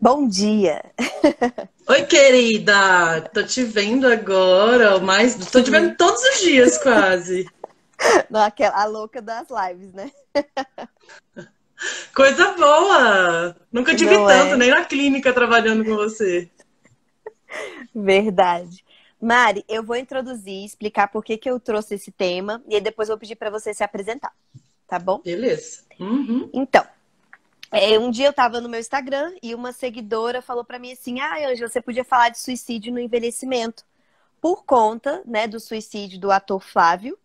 Bom dia! Oi, querida! Tô te vendo agora, mas tô te vendo Sim, todos os dias, quase. naquela, a louca das lives, né? Coisa boa! Nunca te vi Não tanto, é nem na clínica trabalhando com você. verdade. Mari, eu vou introduzir, explicar por que que eu trouxe esse tema e aí depois eu vou pedir para você se apresentar, tá bom? Beleza. Uhum. Então, um dia eu tava no meu Instagram e uma seguidora falou para mim assim: Ah, Ângela, você podia falar de suicídio no envelhecimento por conta, né, do suicídio do ator Flávio.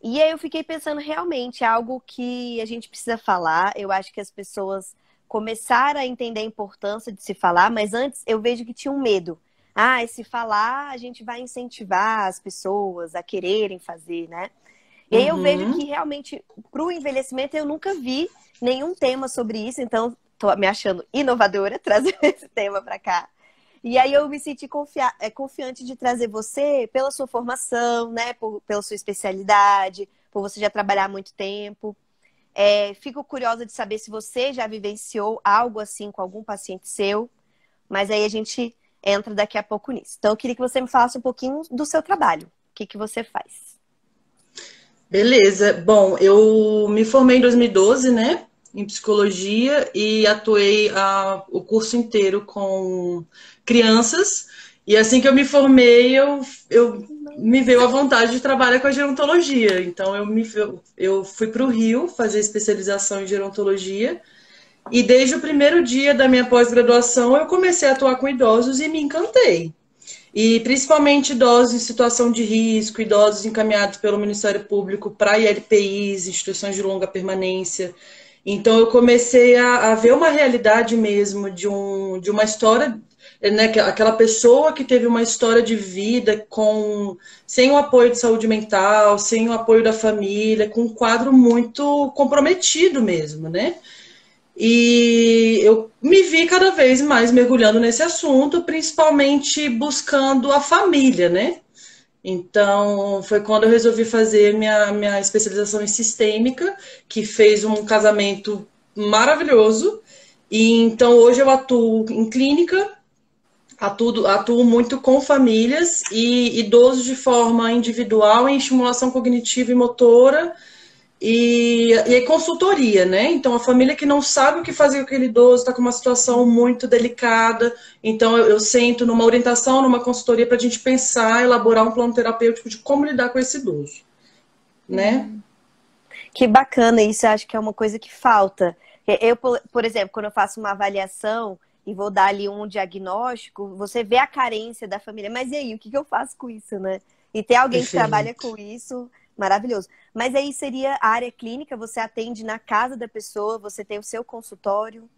E aí eu fiquei pensando, realmente, é algo que a gente precisa falar. Eu acho que as pessoas começaram a entender a importância de se falar, mas antes eu vejo que tinha um medo. Ah, e se falar, a gente vai incentivar as pessoas a quererem fazer, né? E aí eu vejo Uhum. que realmente, para o envelhecimento, eu nunca vi nenhum tema sobre isso, então tô me achando inovadora trazendo esse tema para cá. E aí eu me senti confiante de trazer você pela sua formação, né? Pela sua especialidade, por você já trabalhar há muito tempo. Fico curiosa de saber se você já vivenciou algo assim com algum paciente seu, mas aí a gente entra daqui a pouco nisso. Então eu queria que você me falasse um pouquinho do seu trabalho. O que que você faz? Beleza. Bom, eu me formei em 2012, né, em psicologia e atuei o curso inteiro com crianças. E assim que eu me formei, eu me veio a vontade de trabalhar com a gerontologia. Então eu fui para o Rio fazer especialização em gerontologia. E desde o primeiro dia da minha pós-graduação, eu comecei a atuar com idosos e me encantei. E principalmente idosos em situação de risco, idosos encaminhados pelo Ministério Público para ILPIs, instituições de longa permanência. Então eu comecei a ver uma realidade mesmo de uma história, né, aquela pessoa que teve uma história de vida sem o apoio de saúde mental, sem o apoio da família, com um quadro muito comprometido mesmo, né? E eu me vi cada vez mais mergulhando nesse assunto, principalmente buscando a família, né? Então, foi quando eu resolvi fazer minha especialização em sistêmica, que fez um casamento maravilhoso. E então, hoje eu atuo em clínica, atuo muito com famílias e idosos de forma individual em estimulação cognitiva e motora e consultoria, né? Então, a família que não sabe o que fazer com aquele idoso está com uma situação muito delicada. Então, eu sento numa orientação, numa consultoria para a gente pensar, elaborar um plano terapêutico de como lidar com esse idoso, né? Que bacana, isso eu acho que é uma coisa que falta. Eu, por exemplo, quando eu faço uma avaliação e vou dar ali um diagnóstico, você vê a carência da família. Mas e aí, o que que eu faço com isso, né? E ter alguém que trabalha Perfeito. com isso, maravilhoso. Mas aí seria a área clínica, você atende na casa da pessoa, você tem o seu consultório.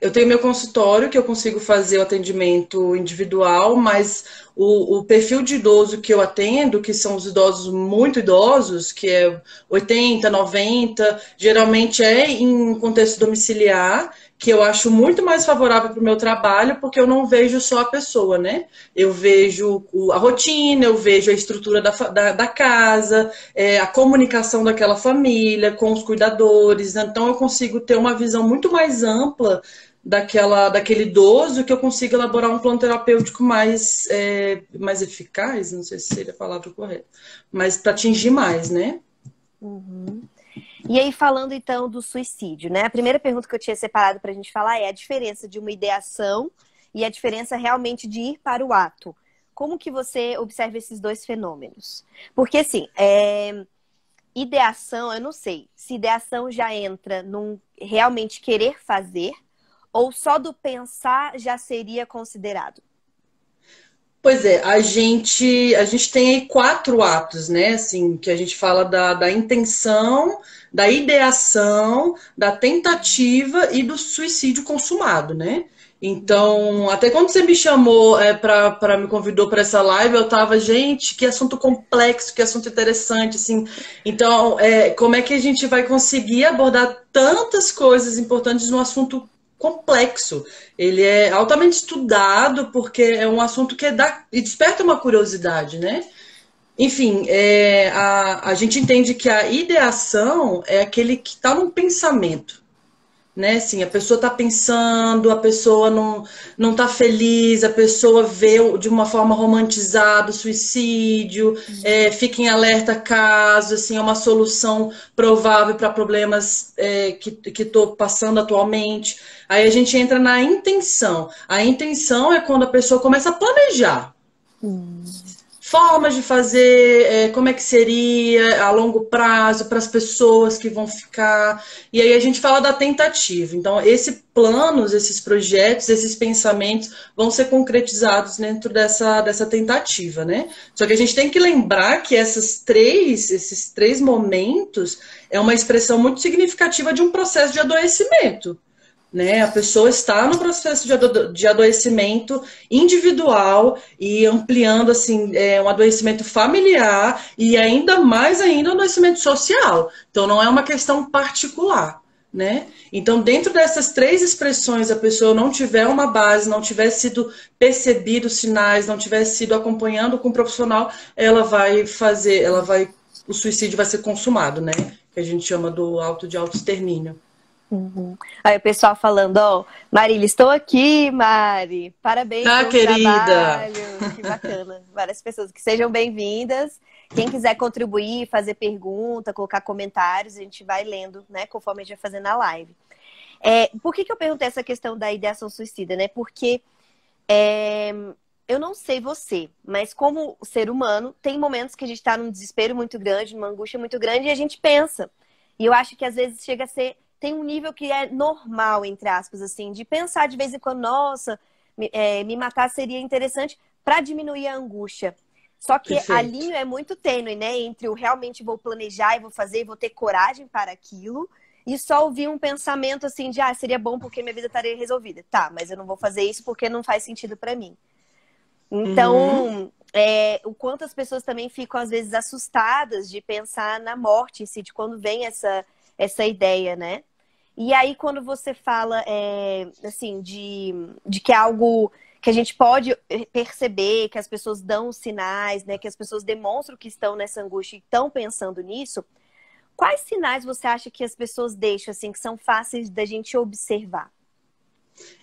Eu tenho meu consultório que eu consigo fazer o atendimento individual, mas o perfil de idoso que eu atendo, que são os idosos muito idosos, que é 80, 90, geralmente é em contexto domiciliar, que eu acho muito mais favorável para o meu trabalho, porque eu não vejo só a pessoa, né? Eu vejo a rotina, eu vejo a estrutura da casa, a comunicação daquela família com os cuidadores, né? Então eu consigo ter uma visão muito mais ampla daquele idoso que eu consiga elaborar um plano terapêutico mais eficaz, não sei se seria a palavra correta, mas para atingir mais, né? Uhum. E aí, falando então do suicídio, né? A primeira pergunta que eu tinha separado para a gente falar é a diferença de uma ideação e a diferença realmente de ir para o ato. Como que você observa esses dois fenômenos? Porque, assim, ideação, eu não sei se ideação já entra num realmente querer fazer ou só do pensar já seria considerado. Pois é, a gente tem aí quatro atos, né? Assim, que a gente fala da intenção, da ideação, da tentativa e do suicídio consumado, né? Então, até quando você me chamou para me convidou para essa live, eu tava, gente, que assunto complexo, que assunto interessante, assim. Então, como é que a gente vai conseguir abordar tantas coisas importantes num assunto complexo? Ele é altamente estudado porque é um assunto que dá e desperta uma curiosidade, né? Enfim, a gente entende que a ideação é aquele que está num pensamento. né? Assim, a pessoa está pensando, a pessoa não está feliz, a pessoa vê de uma forma romantizada o suicídio, fica em alerta caso, assim, é uma solução provável para problemas que estou passando atualmente. Aí a gente entra na intenção. A intenção é quando a pessoa começa a planejar. Formas de fazer, como é que seria a longo prazo para as pessoas que vão ficar. E aí a gente fala da tentativa. Então, esses planos, esses projetos, esses pensamentos vão ser concretizados dentro dessa tentativa, né? Só que a gente tem que lembrar que esses três momentos é uma expressão muito significativa de um processo de adoecimento. Né? A pessoa está no processo de adoecimento individual e ampliando assim, um adoecimento familiar e ainda mais ainda um adoecimento social. Então não é uma questão particular. Né? Então, dentro dessas três expressões, a pessoa não tiver uma base, não tiver sido percebido os sinais, não tiver sido acompanhando com um profissional, o suicídio vai ser consumado, né? Que a gente chama do autoextermínio. Uhum. Aí o pessoal falando, ó, Marília, estou aqui, Mari. Parabéns pelo querida! trabalho. Que bacana. Várias pessoas que sejam bem-vindas. Quem quiser contribuir, fazer pergunta, colocar comentários, a gente vai lendo, né? Conforme a gente vai fazendo a live. Por que eu perguntei essa questão da ideação suicida, né? Porque eu não sei você, mas como ser humano, tem momentos que a gente está num desespero muito grande, numa angústia muito grande, e a gente pensa. E eu acho que às vezes chega a ser. Tem um nível que é normal, entre aspas, assim, de pensar de vez em quando, nossa, me matar seria interessante para diminuir a angústia. Só que a Perfeito. linha é muito tênue, né? Entre eu realmente vou planejar e vou fazer, e vou ter coragem para aquilo, e só ouvir um pensamento assim de, seria bom porque minha vida estaria resolvida. Tá, mas eu não vou fazer isso porque não faz sentido para mim. Então, o quanto as pessoas também ficam, às vezes, assustadas de pensar na morte em si, de quando vem essa ideia, né? E aí, quando você fala, assim, de que é algo que a gente pode perceber, que as pessoas dão sinais, né? Que as pessoas demonstram que estão nessa angústia e estão pensando nisso, quais sinais você acha que as pessoas deixam, assim, que são fáceis da gente observar?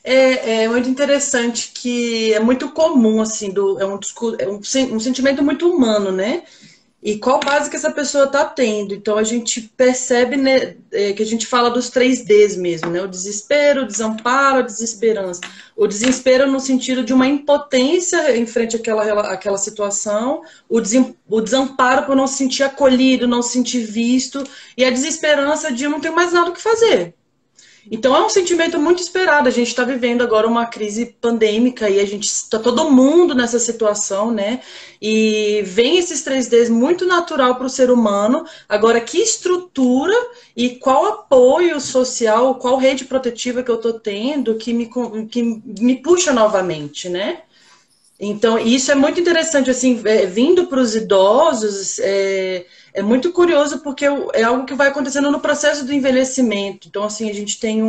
É muito interessante que é muito comum, assim, um sentimento muito humano, né? E qual base que essa pessoa está tendo. Então a gente percebe, né, que a gente fala dos 3Ds mesmo, né? O desespero, o desamparo, a desesperança. O desespero no sentido de uma impotência em frente àquela situação, o desamparo por não se sentir acolhido, não se sentir visto, e a desesperança de eu não ter mais nada o que fazer. Então é um sentimento muito esperado. A gente está vivendo agora uma crise pandêmica e a gente está todo mundo nessa situação, né? E vem esses 3Ds muito natural para o ser humano. Agora, que estrutura e qual apoio social, qual rede protetiva que eu estou tendo que me puxa novamente, né? Então, isso é muito interessante, assim, vindo para os idosos, é muito curioso porque é algo que vai acontecendo no processo do envelhecimento. Então, assim, a gente tem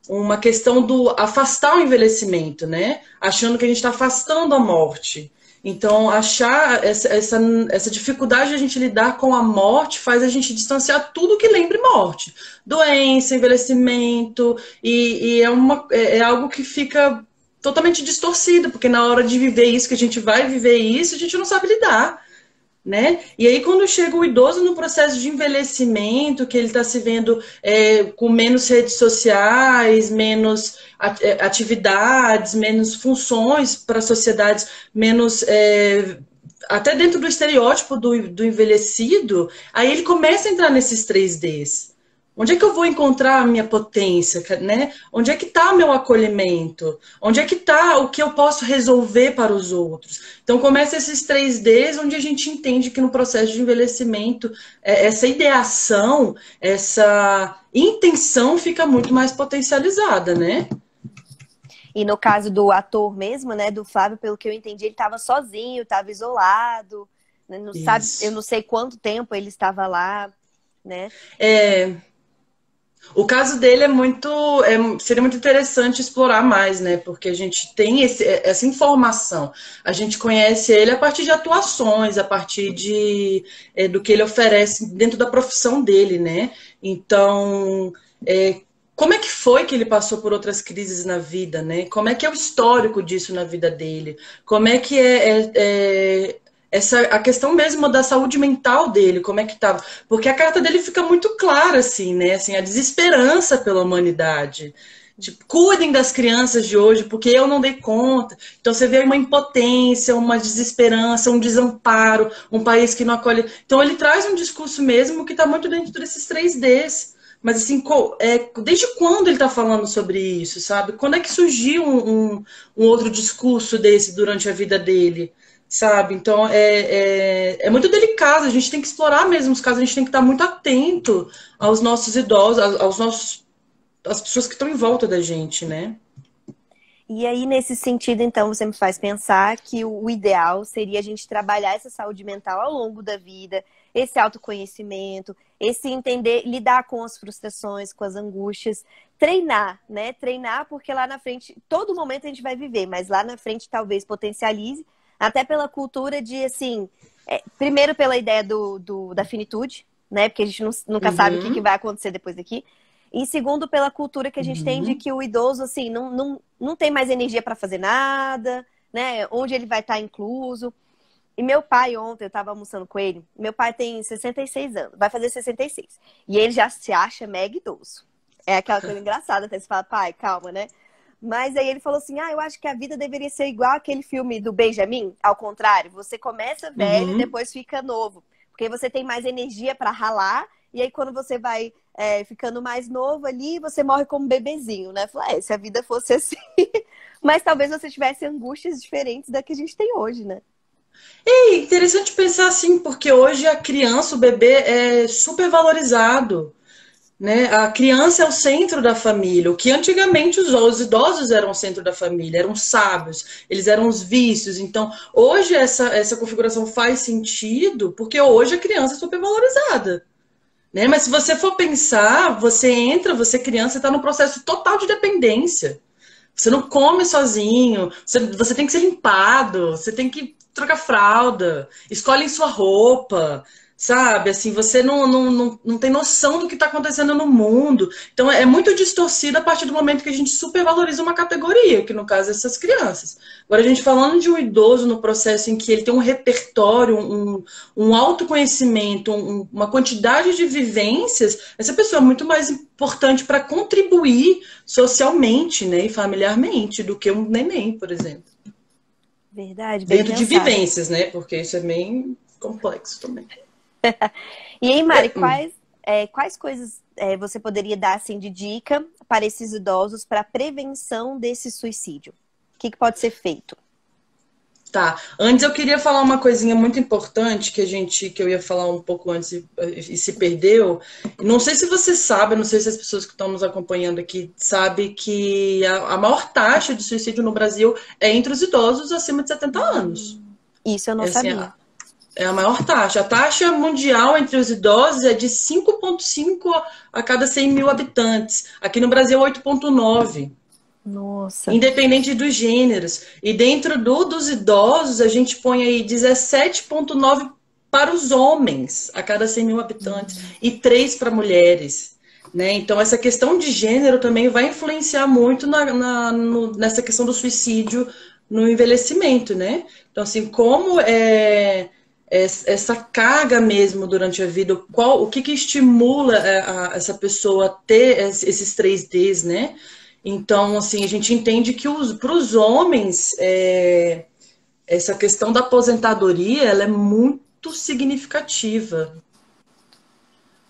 uma questão do afastar o envelhecimento, né? Achando que a gente está afastando a morte. Então, achar essa dificuldade de a gente lidar com a morte faz a gente distanciar tudo que lembre morte. Doença, envelhecimento, e é algo que fica totalmente distorcido, porque na hora de viver isso, que a gente vai viver isso, a gente não sabe lidar, né? E aí quando chega o idoso no processo de envelhecimento, que ele está se vendo com menos redes sociais, menos atividades, menos funções para a sociedade, menos até dentro do estereótipo do envelhecido, aí ele começa a entrar nesses 3Ds. Onde é que eu vou encontrar a minha potência, né? Onde é que está meu acolhimento? Onde é que está o que eu posso resolver para os outros? Então começa esses 3Ds onde a gente entende que no processo de envelhecimento essa ideação, essa intenção fica muito mais potencializada, né? E no caso do ator mesmo, né, do Flávio, pelo que eu entendi, ele estava sozinho, estava isolado, né? Não sabe, eu não sei quanto tempo ele estava lá, né? O caso dele seria muito interessante explorar mais, né? Porque a gente tem essa informação. A gente conhece ele a partir de atuações, a partir do que ele oferece dentro da profissão dele, né? Então, como é que foi que ele passou por outras crises na vida, né? Como é que é o histórico disso na vida dele? Como é que a questão mesmo da saúde mental dele, como é que estava? Porque a carta dele fica muito clara, assim, né? Assim, a desesperança pela humanidade. Tipo, cuidem das crianças de hoje, porque eu não dei conta. Então você vê uma impotência, uma desesperança, um desamparo, um país que não acolhe. Então ele traz um discurso mesmo que está muito dentro desses 3Ds. Mas assim, desde quando ele está falando sobre isso, sabe? Quando é que surgiu um outro discurso desse durante a vida dele? Sabe? Então é muito delicado, a gente tem que explorar mesmo os casos, a gente tem que estar muito atento aos nossos idosos, às pessoas que estão em volta da gente, né? E aí, nesse sentido, então, você me faz pensar que o ideal seria a gente trabalhar essa saúde mental ao longo da vida, esse autoconhecimento, esse entender, lidar com as frustrações, com as angústias, treinar, né? Treinar, porque lá na frente, todo momento a gente vai viver, mas lá na frente talvez potencialize, até pela cultura de, assim, primeiro pela ideia da finitude, né? Porque a gente nunca sabe o que vai acontecer depois daqui. E segundo, pela cultura que a gente tem de que o idoso, assim, não tem mais energia para fazer nada, né? Onde ele vai estar incluso. E meu pai, ontem, eu estava almoçando com ele, meu pai tem 66 anos, vai fazer 66. E ele já se acha mega idoso. É aquela coisa engraçada, até você fala, pai, calma, né? Mas aí ele falou assim, eu acho que a vida deveria ser igual aquele filme do Benjamin, ao contrário, você começa velho e depois fica novo. Porque você tem mais energia para ralar, e aí quando você vai ficando mais novo ali, você morre como um bebezinho, né? Falei, se a vida fosse assim. Mas talvez você tivesse angústias diferentes da que a gente tem hoje, né? É interessante pensar assim, porque hoje a criança, o bebê é super valorizado, né? A criança é o centro da família, o que antigamente os idosos eram o centro da família, eram sábios, eles eram os vícios. Então, hoje essa configuração faz sentido, porque hoje a criança é super valorizada. Né? Mas se você for pensar, você criança, está no processo total de dependência. Você não come sozinho, você tem que ser limpado, você tem que trocar fralda, escolhem sua roupa, sabe? Assim, você não tem noção do que está acontecendo no mundo. Então é muito distorcido a partir do momento que a gente supervaloriza uma categoria, que no caso é essas crianças. Agora, a gente falando de um idoso no processo em que ele tem um repertório, um autoconhecimento, uma quantidade de vivências, essa pessoa é muito mais importante para contribuir socialmente, né, e familiarmente do que um neném, por exemplo. Verdade, bem Dentro de pensado. vivências, né? Porque isso é bem complexo também. E aí, Mari, quais coisas você poderia dar assim, de dica para esses idosos para prevenção desse suicídio? O que pode ser feito? Tá. Antes eu queria falar uma coisinha muito importante que eu ia falar um pouco antes e se perdeu. Não sei se você sabe, não sei se as pessoas que estão nos acompanhando aqui sabem que a maior taxa de suicídio no Brasil é entre os idosos acima de 70 anos. Isso eu não sabia. É a maior taxa. A taxa mundial entre os idosos é de 5,5 a cada 100 mil habitantes. Aqui no Brasil, 8,9. Nossa. Independente dos gêneros. E dentro dos idosos, a gente põe aí 17,9 para os homens, a cada 100 mil habitantes, e 3 para mulheres. Né? Então, essa questão de gênero também vai influenciar muito nessa questão do suicídio no envelhecimento. Né? Então, assim, como essa carga mesmo durante a vida, o que estimula essa pessoa a ter esses 3Ds, né? Então, assim, a gente entende que para os homens, essa questão da aposentadoria, ela é muito significativa.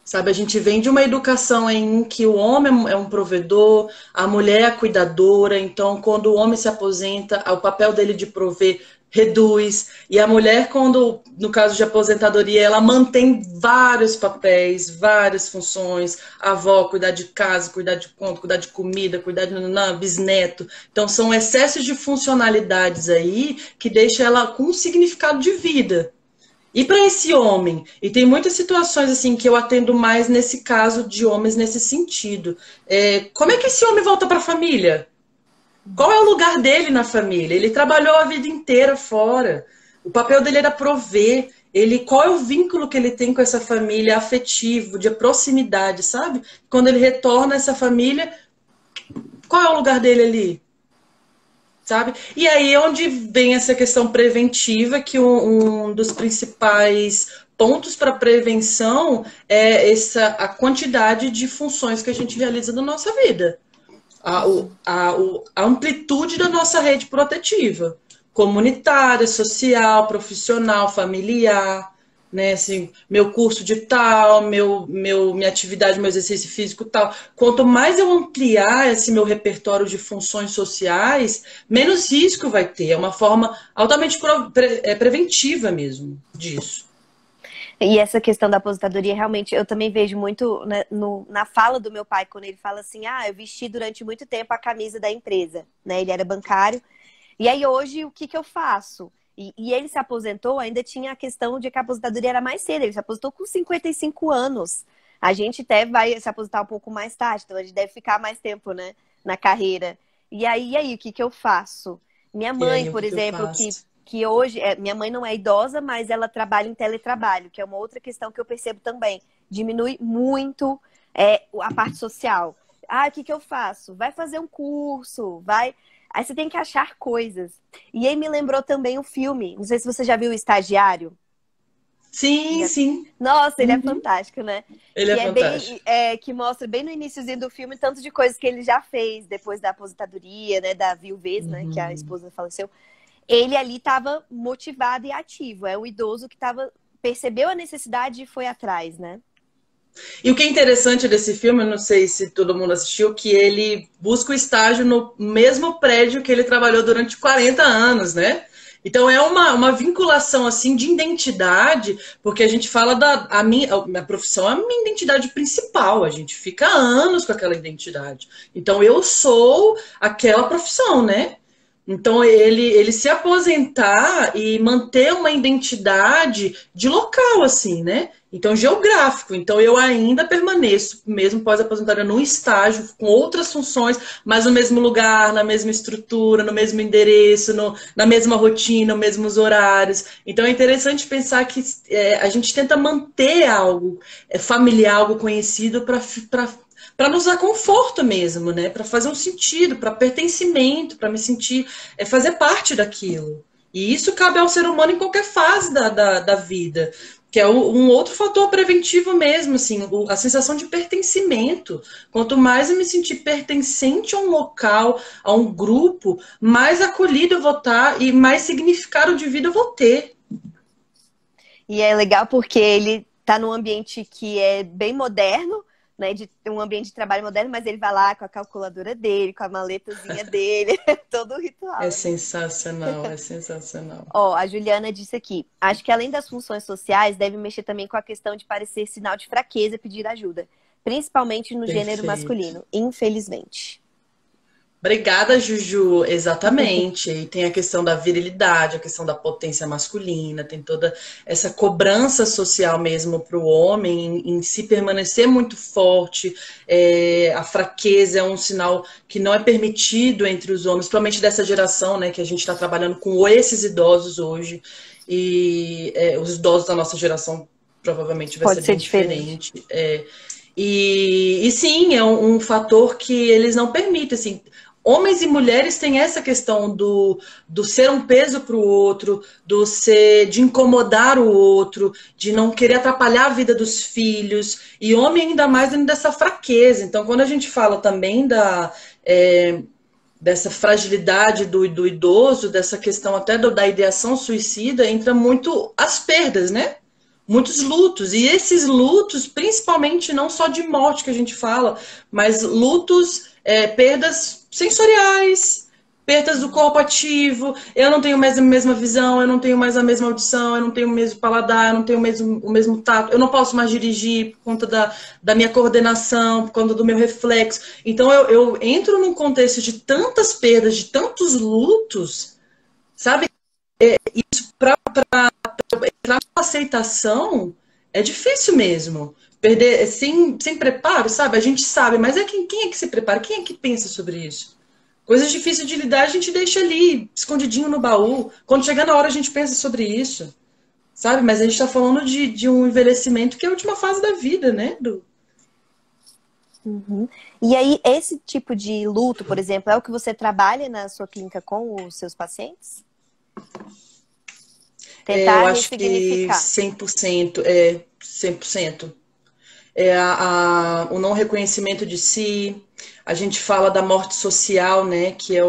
Sabe, a gente vem de uma educação em que o homem é um provedor, a mulher é a cuidadora, então quando o homem se aposenta, o papel dele de prover reduz, e a mulher, quando, no caso de aposentadoria, ela mantém vários papéis, várias funções, a avó, cuidar de casa, cuidar de conta, cuidar de comida, cuidar de bisneto. Então são excessos de funcionalidades aí que deixa ela com um significado de vida. E para esse homem, e tem muitas situações assim que eu atendo mais nesse caso de homens nesse sentido. Como é que esse homem volta para a família? Qual é o lugar dele na família? Ele trabalhou a vida inteira fora. O papel dele era prover. qual é o vínculo que ele tem com essa família afetivo, de proximidade, sabe? Quando ele retorna a essa família, qual é o lugar dele ali? Sabe? E aí é onde vem essa questão preventiva, que um dos principais pontos para prevenção é a quantidade de funções que a gente realiza na nossa vida. A amplitude da nossa rede protetiva, comunitária, social, profissional, familiar, né? Assim, meu curso de tal, minha atividade, meu exercício físico tal. Quanto mais eu ampliar esse meu repertório de funções sociais, menos risco vai ter. É uma forma altamente preventiva mesmo disso. E essa questão da aposentadoria, realmente, eu também vejo muito, né, na fala do meu pai, quando ele fala assim, eu vesti durante muito tempo a camisa da empresa, né? Ele era bancário. E aí hoje, o que eu faço? E ele se aposentou, ainda tinha a questão de que a aposentadoria era mais cedo. Ele se aposentou com 55 anos. A gente até vai se aposentar um pouco mais tarde, então a gente deve ficar mais tempo, né, na carreira. E aí, o que eu faço? Minha mãe, por exemplo, que hoje, minha mãe não é idosa, mas ela trabalha em teletrabalho, que é uma outra questão que eu percebo também. Diminui muito a parte social. O que eu faço? Vai fazer um curso, vai... Aí você tem que achar coisas. E aí me lembrou também o filme. Não sei se você já viu O Estagiário. Sim, sim. Nossa, ele é fantástico, né? Ele é fantástico. Que mostra bem no iniciozinho do filme tanto de coisas que ele já fez depois da aposentadoria, né? Da viuvez, né? Que a esposa faleceu. Ele ali estava motivado e ativo. É o idoso que percebeu a necessidade e foi atrás, né? E o que é interessante desse filme, eu não sei se todo mundo assistiu, que ele busca o estágio no mesmo prédio que ele trabalhou durante 40 anos, né? Então é uma vinculação assim de identidade, porque a gente fala a minha profissão é a minha identidade principal, a gente fica anos com aquela identidade. Então eu sou aquela profissão, né? Então ele se aposentar e manter uma identidade de local, assim, né? Então, geográfico. Então, eu ainda permaneço, mesmo pós-aposentadoria, num estágio com outras funções, mas no mesmo lugar, na mesma estrutura, no mesmo endereço, na mesma rotina, nos mesmos horários. Então, é interessante pensar que a gente tenta manter algo familiar, algo conhecido para nos dar conforto mesmo, né? Para fazer um sentido, para pertencimento, para me sentir, fazer parte daquilo. E isso cabe ao ser humano em qualquer fase da vida, que é um outro fator preventivo mesmo, assim, a sensação de pertencimento. Quanto mais eu me sentir pertencente a um local, a um grupo, mais acolhido eu vou estar e mais significado de vida eu vou ter. E é legal porque ele está num ambiente que é bem moderno, né, de um ambiente de trabalho moderno, mas ele vai lá com a calculadora dele, com a maletazinha dele, todo o ritual. É sensacional, é sensacional. A Juliana disse aqui, acho que além das funções sociais, deve mexer também com a questão de parecer sinal de fraqueza pedir ajuda, principalmente no gênero masculino, infelizmente. Obrigada, Juju. Exatamente. E tem a questão da virilidade, a questão da potência masculina, tem toda essa cobrança social mesmo para o homem em se permanecer muito forte. A fraqueza é um sinal que não é permitido entre os homens, principalmente dessa geração, né, que a gente está trabalhando com esses idosos hoje. E os idosos da nossa geração provavelmente vai ser bem diferente. E sim, é um fator que eles não permitem, assim. Homens e mulheres têm essa questão do ser um peso para o outro, de incomodar o outro, de não querer atrapalhar a vida dos filhos, e homem ainda mais dentro dessa fraqueza. Então, quando a gente fala também dessa fragilidade do idoso, dessa questão até da ideação suicida, entra muito as perdas, né? Muitos lutos, e esses lutos, principalmente não só de morte que a gente fala, mas lutos, perdas sensoriais, perdas do corpo ativo, eu não tenho mais a mesma visão, eu não tenho mais a mesma audição, eu não tenho o mesmo paladar, eu não tenho o mesmo tato, eu não posso mais dirigir por conta da minha coordenação, por conta do meu reflexo. Então eu entro num contexto de tantas perdas, de tantos lutos, sabe? Isso para entrar na aceitação é difícil mesmo. Perder sem preparo, sabe? A gente sabe, mas quem é que se prepara? Quem é que pensa sobre isso? Coisas difíceis de lidar, a gente deixa ali, escondidinho no baú. Quando chegar na hora, a gente pensa sobre isso. sabe? Mas a gente está falando de um envelhecimento que é a última fase da vida, né? Uhum. E aí, esse tipo de luto, por exemplo, é o que você trabalha na sua clínica com os seus pacientes? Eu Tentar acho que ressignificar. 100%, 100%. O não reconhecimento de si. A gente fala da morte social, né? Que é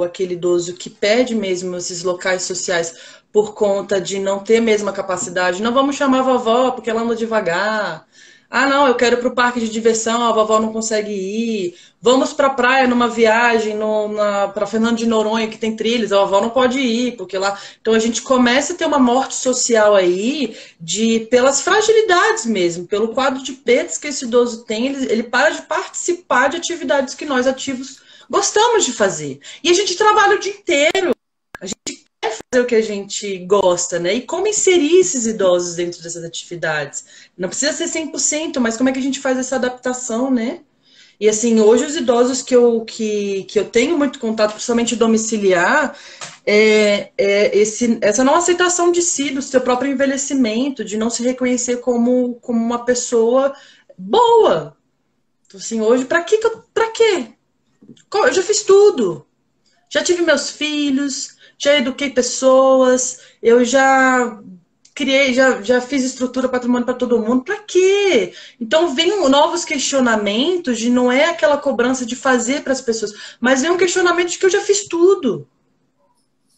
aquele idoso que perde mesmo esses locais sociais por conta de não ter a mesma capacidade. Não vamos chamar a vovó porque ela anda devagar. Ah, não, eu quero ir para o parque de diversão, a vovó não consegue ir. Vamos para a praia numa viagem para Fernando de Noronha, que tem trilhas, a vovó não pode ir, porque lá. Então a gente começa a ter uma morte social aí pelas fragilidades mesmo, pelo quadro de perdas que esse idoso tem, ele para de participar de atividades que nós ativos gostamos de fazer. E a gente trabalha o dia inteiro, fazer o que a gente gosta, né? E como inserir esses idosos dentro dessas atividades? Não precisa ser 100%, mas como é que a gente faz essa adaptação, né? E assim, hoje os idosos que eu tenho muito contato, principalmente domiciliar, essa não aceitação de si, do seu próprio envelhecimento, de não se reconhecer como uma pessoa boa. Então, assim, hoje, pra quê? Eu já fiz tudo. Já tive meus filhos, já eduquei pessoas, eu já criei, já fiz estrutura patrimônio para todo mundo. Para quê? Então vem novos questionamentos de não é aquela cobrança de fazer para as pessoas, mas vem um questionamento de que eu já fiz tudo.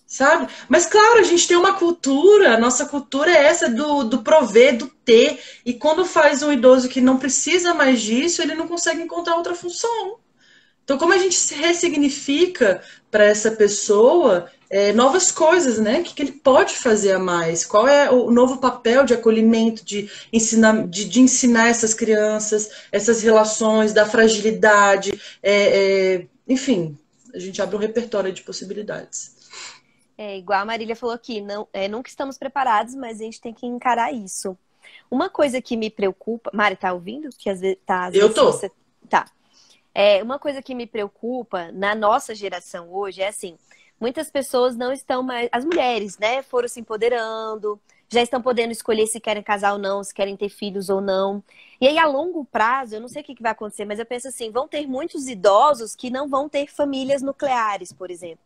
Sabe? Mas claro, a gente tem uma cultura, a nossa cultura é essa do prover, do ter. E quando faz um idoso que não precisa mais disso, ele não consegue encontrar outra função. Então, como a gente se ressignifica para essa pessoa novas coisas, né? O que ele pode fazer a mais? Qual é o novo papel de acolhimento, de ensinar essas crianças, essas relações, da fragilidade, enfim, a gente abre um repertório de possibilidades. É igual a Marília falou aqui, não, nunca estamos preparados, mas a gente tem que encarar isso. Uma coisa que me preocupa. Mari, tá ouvindo? Que às Eu vezes tô. você. Tá. Uma coisa que me preocupa na nossa geração hoje é assim, muitas pessoas não estão mais, as mulheres, né, foram se empoderando, já estão podendo escolher se querem casar ou não, se querem ter filhos ou não. E aí, a longo prazo, eu não sei o que vai acontecer, mas eu penso assim, vão ter muitos idosos que não vão ter famílias nucleares, por exemplo.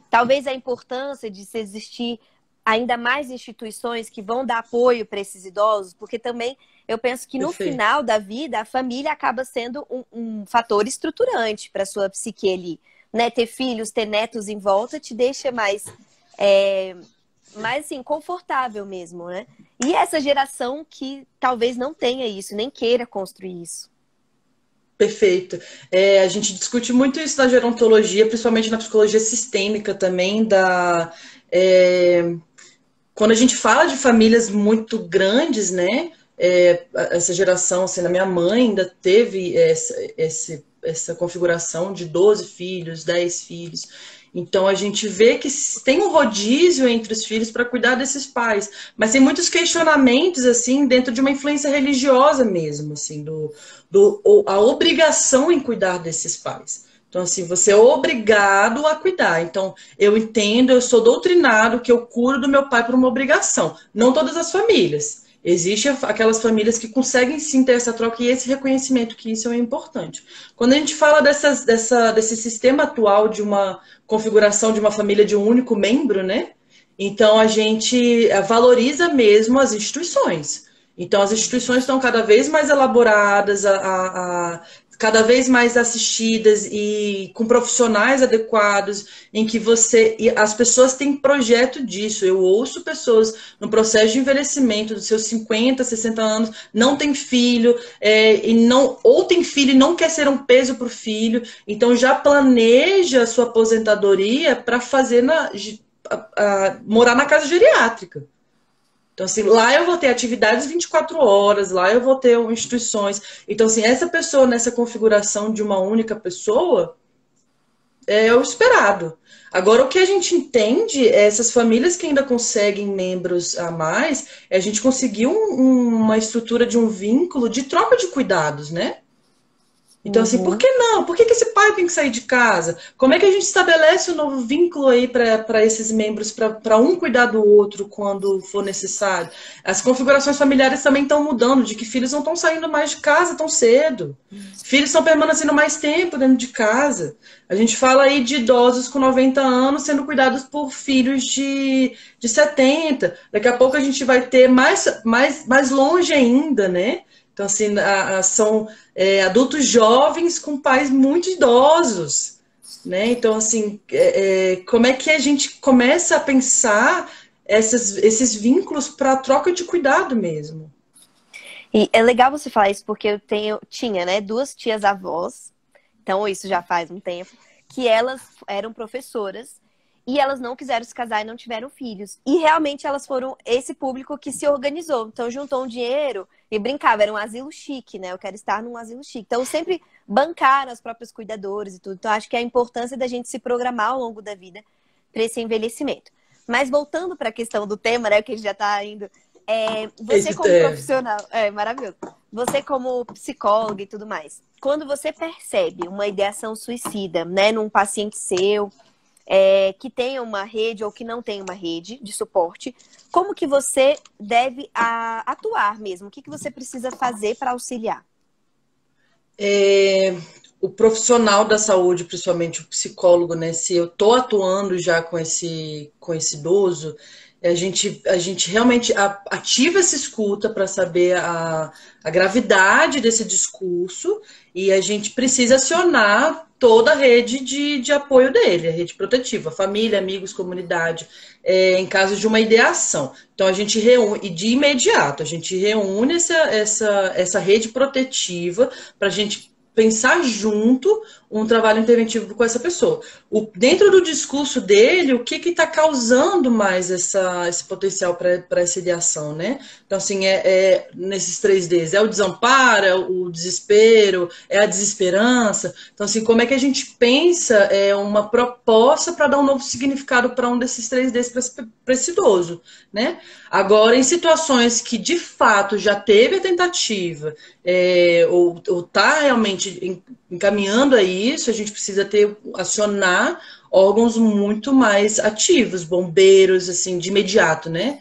Talvez a importância de se existir ainda mais instituições que vão dar apoio para esses idosos, porque também eu penso que no Perfeito. final da vida a família acaba sendo um fator estruturante para a sua psique ali. Né? Ter filhos, ter netos em volta te deixa mais assim, confortável mesmo, né? E essa geração que talvez não tenha isso, nem queira construir isso. Perfeito. A gente discute muito isso na gerontologia, principalmente na psicologia sistêmica também, quando a gente fala de famílias muito grandes, né? Essa geração, assim, na minha mãe ainda teve essa configuração de 12 filhos, 10 filhos. Então a gente vê que tem um rodízio entre os filhos para cuidar desses pais, mas tem muitos questionamentos assim dentro de uma influência religiosa mesmo, assim, a obrigação em cuidar desses pais. Então, assim, você é obrigado a cuidar. Então, eu entendo, eu sou doutrinado que eu cuido do meu pai por uma obrigação. Não todas as famílias. Existem aquelas famílias que conseguem sim ter essa troca e esse reconhecimento, que isso é importante. Quando a gente fala desse sistema atual de uma configuração de uma família de um único membro, né? Então, a gente valoriza mesmo as instituições. Então, as instituições estão cada vez mais elaboradas, cada vez mais assistidas e com profissionais adequados, em que as pessoas têm projeto disso. Eu ouço pessoas no processo de envelhecimento dos seus 50, 60 anos, não tem filho, ou tem filho e não quer ser um peso para o filho, então já planeja a sua aposentadoria para fazer morar na casa geriátrica. Então, assim, lá eu vou ter atividades 24 horas, lá eu vou ter instituições. Então, assim, essa pessoa nessa configuração de uma única pessoa é o esperado. Agora, o que a gente entende é essas famílias que ainda conseguem membros a mais, é a gente conseguir uma estrutura de um vínculo de troca de cuidados, né? Então, assim, por Uhum. que não? Por que que esse pai tem que sair de casa? Como é que a gente estabelece um novo vínculo aí para esses membros, para um cuidar do outro quando for necessário? As configurações familiares também estão mudando, de que filhos não estão saindo mais de casa tão cedo. Filhos estão permanecendo mais tempo dentro de casa. A gente fala aí de idosos com 90 anos sendo cuidados por filhos de 70. Daqui a pouco a gente vai ter mais longe ainda, né? Então, assim, são adultos jovens com pais muito idosos, né? Então, assim, como é que a gente começa a pensar esses vínculos para troca de cuidado mesmo? E é legal você falar isso porque tinha, né, duas tias avós, então isso já faz um tempo, que elas eram professoras e elas não quiseram se casar e não tiveram filhos. E realmente elas foram esse público que se organizou. Então juntou um dinheiro e brincava, era um asilo chique, né? Eu quero estar num asilo chique. Então sempre bancaram os próprios cuidadores e tudo. Então acho que a importância da gente se programar ao longo da vida para esse envelhecimento. Mas voltando para a questão do tema, né, que a gente já está indo, você Esse, como profissional, maravilhoso. Você como psicóloga e tudo mais, quando você percebe uma ideação suicida, né, num paciente seu, que tenha uma rede ou que não tenha uma rede de suporte, como que você deve atuar mesmo? O que que você precisa fazer para auxiliar? é, o profissional da saúde, principalmente o psicólogo, né? Se eu estou atuando já com esse idoso, a gente realmente ativa essa escuta para saber a gravidade desse discurso e a gente precisa acionar toda a rede de apoio dele, a rede protetiva, família, amigos, comunidade, em caso de uma ideação. Então a gente reúne, e de imediato, a gente reúne essa rede protetiva para a gente pensar junto um trabalho interventivo com essa pessoa. Dentro do discurso dele, o que está causando mais esse potencial para essa ideação, né? Então, assim, nesses 3Ds, é o desamparo, é o desespero, é a desesperança. Então, assim, como é que a gente pensa uma proposta para dar um novo significado para um desses 3Ds para esse idoso, né? Agora, em situações que, de fato, já teve a tentativa, ou está realmente encaminhando a isso, a gente precisa acionar órgãos muito mais ativos, bombeiros, assim, de imediato, né?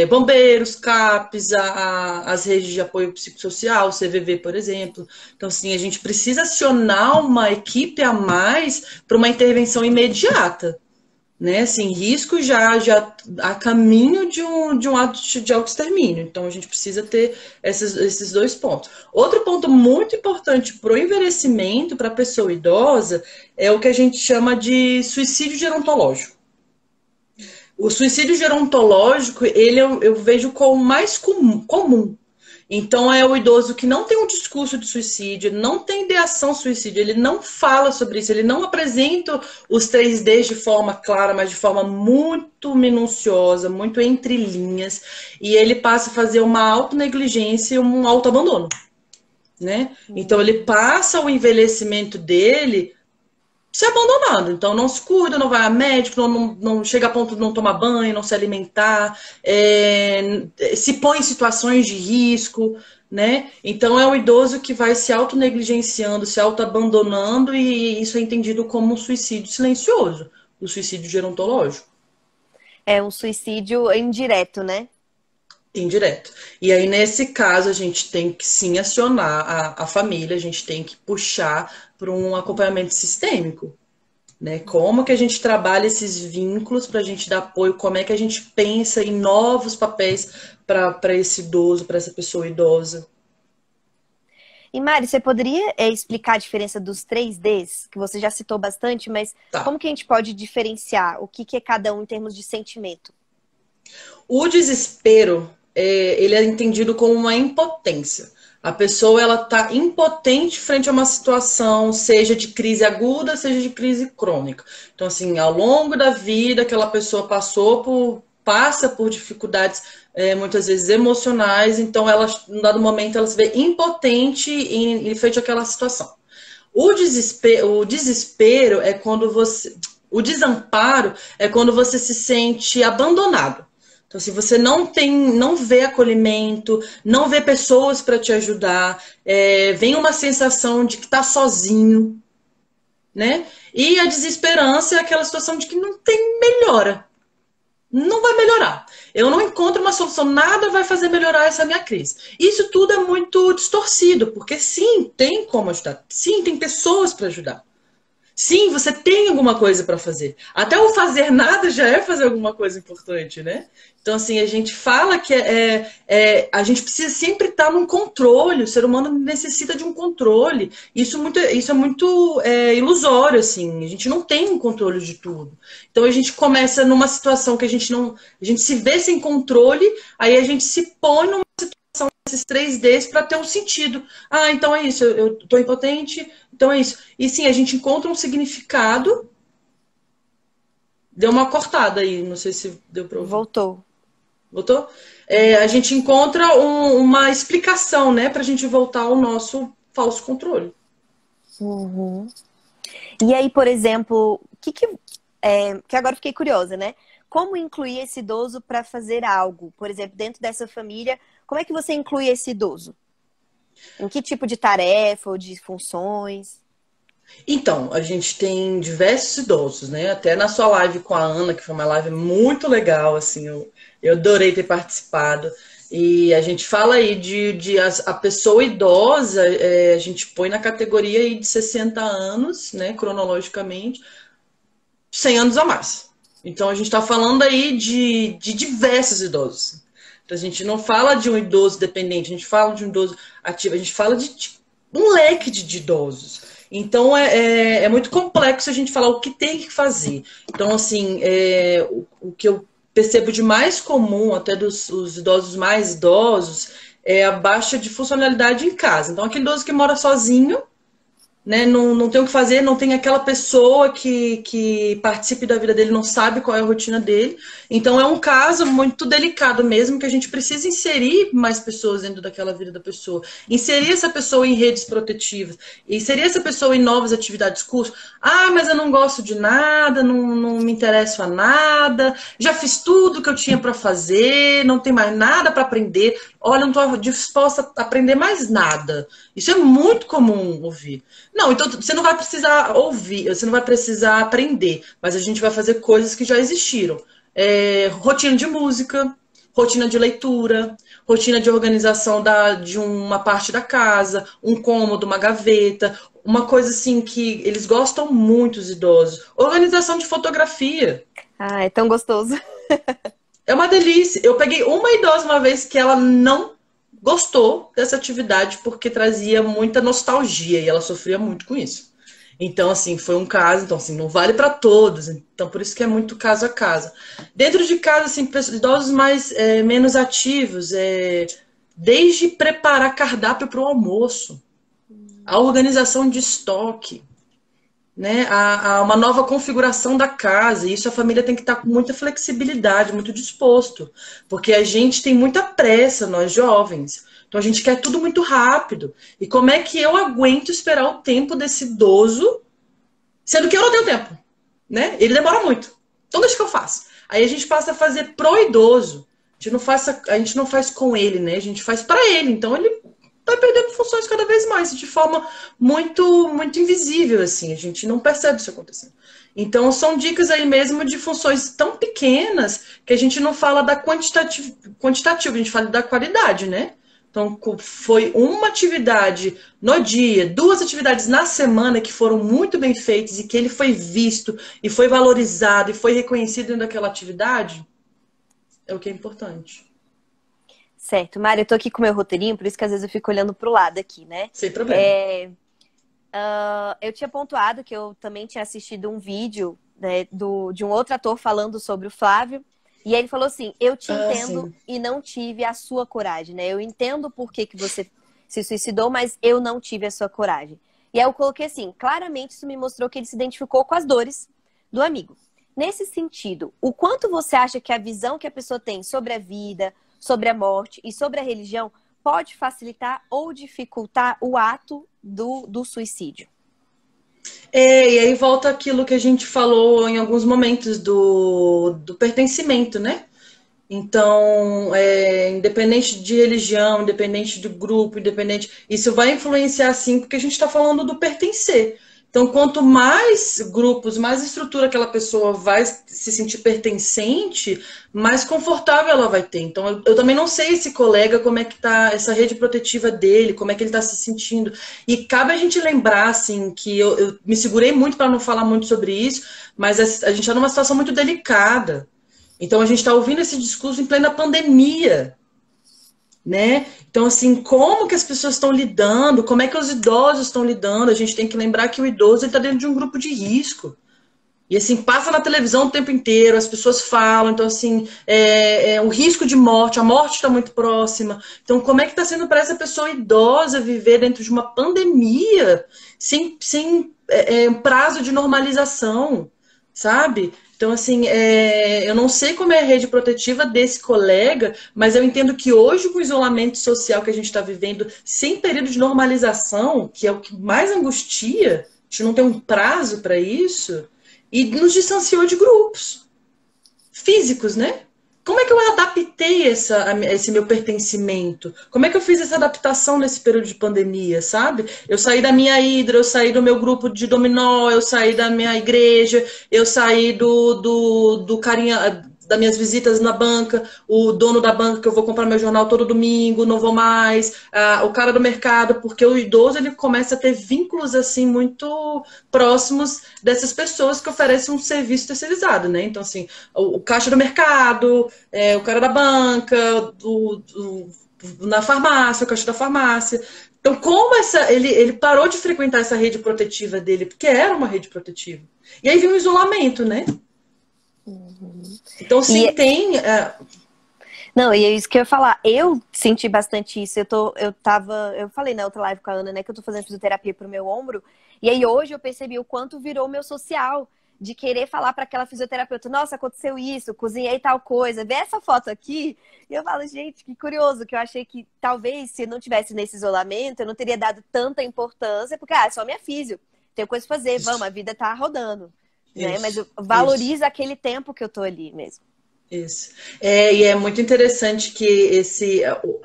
Bombeiros, CAPs, as redes de apoio psicossocial, CVV, por exemplo. Então, assim, a gente precisa acionar uma equipe a mais para uma intervenção imediata, né? Assim, risco já a caminho de um ato de autoextermínio. Então, a gente precisa ter esses dois pontos. Outro ponto muito importante para o envelhecimento, para a pessoa idosa, é o que a gente chama de suicídio gerontológico. O suicídio gerontológico, ele eu vejo como mais comum. Então, é o idoso que não tem um discurso de suicídio, não tem ideação suicídio, ele não fala sobre isso, ele não apresenta os 3Ds de forma clara, mas de forma muito minuciosa, muito entre linhas, e ele passa a fazer uma autonegligência e um autoabandono, né? Então, ele passa o envelhecimento dele se abandonando. Então, não se cuida, não vai a médico, não chega a ponto de não tomar banho, não se alimentar, se põe em situações de risco, né? Então, é o idoso que vai se autonegligenciando, se autoabandonando, e isso é entendido como um suicídio silencioso, o suicídio gerontológico. É um suicídio indireto, né? Indireto. E aí, nesse caso, a gente tem que sim acionar a família, a gente tem que puxar para um acompanhamento sistêmico, né? Como que a gente trabalha esses vínculos para a gente dar apoio, como é que a gente pensa em novos papéis para esse idoso, para essa pessoa idosa. E Mari, você poderia explicar a diferença dos 3Ds, que você já citou bastante, mas Tá. como que a gente pode diferenciar o que é cada um em termos de sentimento? O desespero, ele é entendido como uma impotência. A pessoa ela está impotente frente a uma situação, seja de crise aguda, seja de crise crônica. Então, assim, ao longo da vida, aquela pessoa passa por dificuldades, muitas vezes emocionais, então ela, em dado momento, ela se vê impotente em frente àquela situação. O desespero é quando você. O desamparo é quando você se sente abandonado. Então, se você não vê acolhimento, não vê pessoas para te ajudar, vem uma sensação de que está sozinho, né? E a desesperança é aquela situação de que não tem melhora. Não vai melhorar. Eu não encontro uma solução, nada vai fazer melhorar essa minha crise. Isso tudo é muito distorcido, porque sim, tem como ajudar. Sim, tem pessoas para ajudar. Sim, você tem alguma coisa para fazer. Até o fazer nada já é fazer alguma coisa importante, né? Então, assim, a gente fala que a gente precisa sempre estar num controle, o ser humano necessita de um controle. Isso é muito ilusório, assim, a gente não tem um controle de tudo. Então, a gente começa numa situação que a gente se vê sem controle, aí a gente se põe numa situação desses 3Ds para ter um sentido. Ah, então é isso, eu tô impotente, então é isso. E sim, a gente encontra um significado. Deu uma cortada aí, não sei se deu para ouvir. Voltou. Voltou? A gente encontra uma explicação, né, para a gente voltar ao nosso falso controle. Uhum. E aí, por exemplo, que agora eu fiquei curiosa, né? Como incluir esse idoso para fazer algo? Por exemplo, dentro dessa família, como é que você inclui esse idoso? Em que tipo de tarefa ou de funções? Então, a gente tem diversos idosos, né? Até na sua live com a Ana, que foi uma live muito legal, assim, eu adorei ter participado. E a gente fala aí a pessoa idosa, a gente põe na categoria aí de 60 anos, né, cronologicamente, 100 anos a mais. Então, a gente está falando aí de diversos idosos. Então, a gente não fala de um idoso dependente, a gente fala de um idoso ativo, a gente fala de um leque de idosos. Então, é muito complexo a gente falar o que tem que fazer. Então, assim, o que eu percebo de mais comum, até os idosos mais idosos, é a baixa de funcionalidade em casa. Então, aquele idoso que mora sozinho, né, não tem o que fazer, não tem aquela pessoa que participe da vida dele, não sabe qual é a rotina dele. Então é um caso muito delicado mesmo, que a gente precisa inserir mais pessoas dentro daquela vida da pessoa. Inserir essa pessoa em redes protetivas, inserir essa pessoa em novas atividades, cursos. Ah, mas eu não gosto de nada, não me interesso a nada, já fiz tudo que eu tinha para fazer, não tem mais nada para aprender. Olha, não estou disposta a aprender mais nada. Isso é muito comum ouvir. Não, então você não vai precisar ouvir, você não vai precisar aprender, mas a gente vai fazer coisas que já existiram. Rotina de música, rotina de leitura, rotina de organização de uma parte da casa, um cômodo, uma gaveta, uma coisa assim que eles gostam muito, os idosos. Organização de fotografia. Ah, é tão gostoso. É uma delícia. Eu peguei uma idosa uma vez que ela não gostou dessa atividade porque trazia muita nostalgia e ela sofria muito com isso. Então, assim, foi um caso, então, assim, não vale para todos. Então, por isso que é muito caso a caso. Dentro de casa, assim, idosos menos ativos, desde preparar cardápio para o almoço, a organização de estoque, né, a uma nova configuração da casa. E isso a família tem que estar com muita flexibilidade, muito disposto, porque a gente tem muita pressa, nós jovens. Então a gente quer tudo muito rápido. E como é que eu aguento esperar o tempo desse idoso, sendo que eu não tenho tempo, né? Ele demora muito. Então deixa que eu faço. Aí a gente passa a fazer pro idoso. A gente não faz com ele, né? A gente faz para ele. Então ele vai perdendo funções cada vez mais, de forma muito, muito invisível, assim. A gente não percebe isso acontecendo. Então, são dicas aí mesmo de funções tão pequenas que a gente não fala da quantitativa, a gente fala da qualidade, né? Então, foi uma atividade no dia, 2 atividades na semana que foram muito bem feitas e que ele foi visto e foi valorizado e foi reconhecido dentro daquela atividade, é o que é importante. Certo, Mari, eu tô aqui com o meu roteirinho, por isso que às vezes eu fico olhando pro lado aqui, né? Sem problema. Eu tinha pontuado que eu também tinha assistido um vídeo, né, de um outro ator falando sobre o Flávio, e aí ele falou assim, eu te entendo Sim. e não tive a sua coragem, né? Eu entendo por que você se suicidou, mas eu não tive a sua coragem. E aí eu coloquei assim, claramente isso me mostrou que ele se identificou com as dores do amigo. Nesse sentido, o quanto você acha que a visão que a pessoa tem sobre a vida, sobre a morte e sobre a religião pode facilitar ou dificultar o ato do suicídio? E aí volta aquilo que a gente falou em alguns momentos do pertencimento, né? Então, independente de religião, independente do grupo, independente, isso vai influenciar sim, porque a gente está falando do pertencer. Então, quanto mais grupos, mais estrutura aquela pessoa vai se sentir pertencente, mais confortável ela vai ter. Então, eu também não sei esse colega, como é que tá essa rede protetiva dele, como é que ele está se sentindo. E cabe a gente lembrar, assim, que eu me segurei muito para não falar muito sobre isso, mas a gente está numa situação muito delicada. Então, a gente está ouvindo esse discurso em plena pandemia, né? Então, assim, como que as pessoas estão lidando? Como é que os idosos estão lidando? A gente tem que lembrar que o idoso está dentro de um grupo de risco. E, assim, passa na televisão o tempo inteiro, as pessoas falam. Então, assim, o risco de morte, a morte está muito próxima. Então, como é que está sendo para essa pessoa idosa viver dentro de uma pandemia sem um prazo de normalização, sabe? Então, assim, eu não sei como é a rede protetiva desse colega, mas eu entendo que hoje, com o isolamento social que a gente está vivendo, sem período de normalização, que é o que mais angustia, a gente não tem um prazo para isso, e nos distanciou de grupos físicos, né? Como é que eu adaptei esse meu pertencimento? Como é que eu fiz essa adaptação nesse período de pandemia, sabe? Eu saí da minha hidra, eu saí do meu grupo de dominó, eu saí da minha igreja, eu saí do carinha, das minhas visitas na banca, o dono da banca que eu vou comprar meu jornal todo domingo, não vou mais, o cara do mercado, porque o idoso ele começa a ter vínculos assim muito próximos dessas pessoas que oferecem um serviço terceirizado, né? Então, assim, o caixa do mercado, o cara da banca, na farmácia, o caixa da farmácia. Então, como ele parou de frequentar essa rede protetiva dele, porque era uma rede protetiva. E aí vem o isolamento, né? Então, sim, tem. Não, e é isso que eu ia falar. Eu senti bastante isso. Eu falei na outra live com a Ana, né, que eu tô fazendo fisioterapia pro meu ombro. E aí hoje eu percebi o quanto virou o meu social. De querer falar para aquela fisioterapeuta, nossa, aconteceu isso, cozinhei tal coisa, vê essa foto aqui. E eu falo, gente, que curioso, que eu achei que talvez se eu não tivesse nesse isolamento, eu não teria dado tanta importância, porque, é só minha fisio, tenho coisa pra fazer, vamos, a vida tá rodando. Né? Mas eu valorizo aquele tempo que eu tô ali mesmo. Isso. E é muito interessante que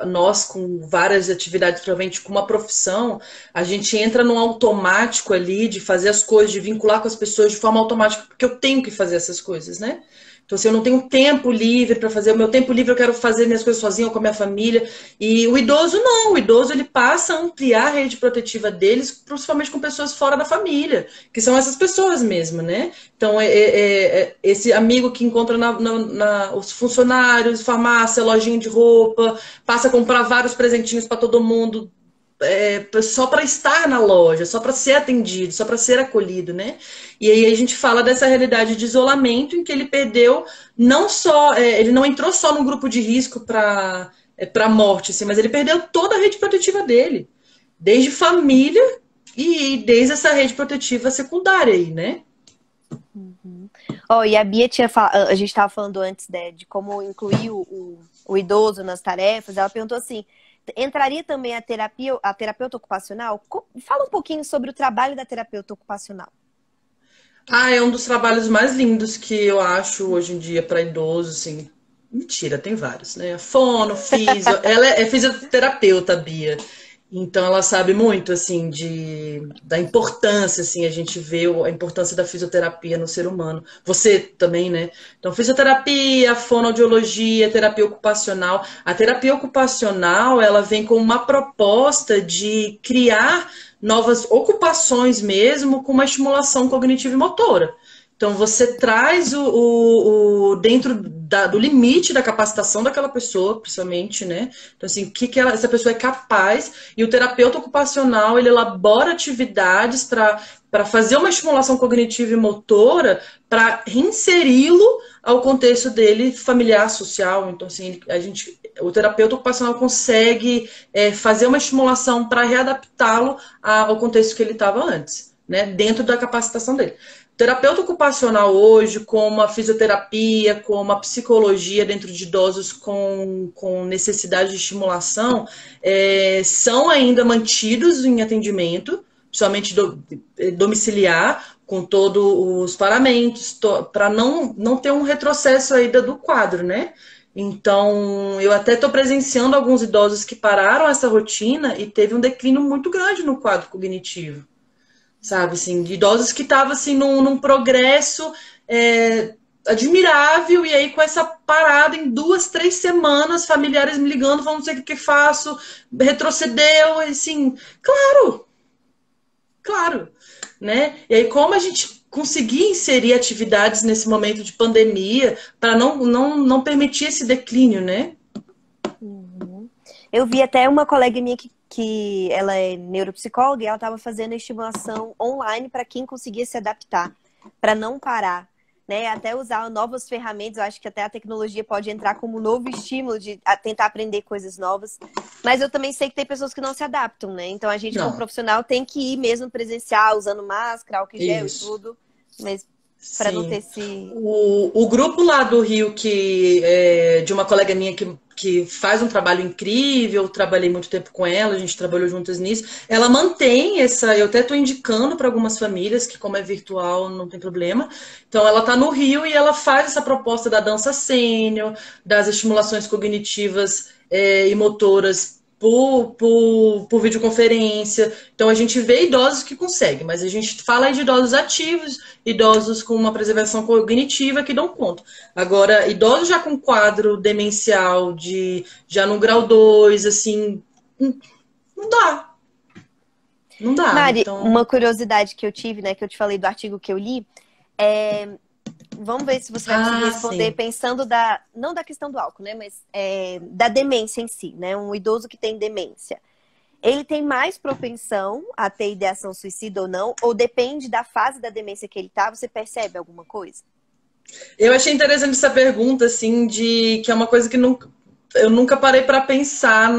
nós, com várias atividades, provavelmente com uma profissão, a gente entra num automático ali de fazer as coisas, de vincular com as pessoas de forma automática, porque eu tenho que fazer essas coisas, né? Então, assim, eu não tenho tempo livre para fazer. O meu tempo livre eu quero fazer minhas coisas sozinho ou com a minha família. E o idoso não. O idoso ele passa a ampliar a rede protetiva deles, principalmente com pessoas fora da família, que são essas pessoas mesmo, né? Então, esse amigo que encontra os funcionários, farmácia, lojinha de roupa, passa a comprar vários presentinhos para todo mundo. Só para estar na loja, só para ser atendido, só para ser acolhido, né? E aí a gente fala dessa realidade de isolamento em que ele perdeu não só, ele não entrou só no grupo de risco para morte, assim, mas ele perdeu toda a rede protetiva dele, desde família e desde essa rede protetiva secundária aí, né? Uhum. E a Bia a gente estava falando antes, né, de como incluir o idoso nas tarefas. Ela perguntou assim: entraria também a terapeuta ocupacional? Fala um pouquinho sobre o trabalho da terapeuta ocupacional. É um dos trabalhos mais lindos que eu acho hoje em dia para idosos, assim. Mentira, tem vários, né? Fono, fisio. Ela é fisioterapeuta, Bia. Então ela sabe muito, assim, da importância, assim, a gente vê a importância da fisioterapia no ser humano. Você também, né? Então, fisioterapia, fonoaudiologia, terapia ocupacional. A terapia ocupacional, ela vem com uma proposta de criar novas ocupações mesmo, com uma estimulação cognitiva e motora. Então, você traz dentro do limite da capacitação daquela pessoa, principalmente, né? Então, assim, o que essa pessoa é capaz, e o terapeuta ocupacional, ele elabora atividades para fazer uma estimulação cognitiva e motora, para reinseri-lo ao contexto dele familiar, social. Então, assim, o terapeuta ocupacional consegue fazer uma estimulação para readaptá-lo ao contexto que ele estava antes, né? Dentro da capacitação dele. Terapeuta ocupacional hoje, como a fisioterapia, como a psicologia dentro de idosos com necessidade de estimulação, são ainda mantidos em atendimento, principalmente domiciliar, com todos os paramentos, para não ter um retrocesso ainda do quadro, né? Então, eu até estou presenciando alguns idosos que pararam essa rotina e teve um declínio muito grande no quadro cognitivo, sabe? Assim, de idosos que estavam assim, num progresso admirável, e aí com essa parada em 2, 3 semanas, familiares me ligando, falando não sei o que faço, retrocedeu, assim, claro, claro, né? E aí como a gente conseguir inserir atividades nesse momento de pandemia para não permitir esse declínio, né? Uhum. Eu vi até uma colega minha que ela é neuropsicóloga e ela estava fazendo estimulação online para quem conseguia se adaptar, para não parar, né? Até usar novas ferramentas. Eu acho que até a tecnologia pode entrar como um novo estímulo de tentar aprender coisas novas. Mas eu também sei que tem pessoas que não se adaptam, né? Então a gente, como Não, profissional, tem que ir mesmo presencial, usando máscara, álcool em gel e isso. tudo, mas para não ter Sim. esse. O grupo lá do Rio, de uma colega minha que faz um trabalho incrível, trabalhei muito tempo com ela, a gente trabalhou juntas nisso, ela mantém essa. Eu até estou indicando para algumas famílias que, como é virtual, não tem problema. Então, ela está no Rio e ela faz essa proposta da dança sênior, das estimulações cognitivas e motoras por videoconferência. Então a gente vê idosos que conseguem, mas a gente fala de idosos ativos, idosos com uma preservação cognitiva que dão conta. Agora, idosos já com quadro demencial, já no grau 2 assim, não dá. Não dá. Mari, Então, uma curiosidade que eu tive, né, que eu te falei do artigo que eu li, é, vamos ver se você vai conseguir responder sim. pensando não da questão do álcool, né, mas da demência em si, né, um idoso que tem demência. Ele tem mais propensão a ter ideação suicida ou não? Ou depende da fase da demência que ele tá? Você percebe alguma coisa? Eu achei interessante essa pergunta, assim, que é uma coisa que eu nunca parei para pensar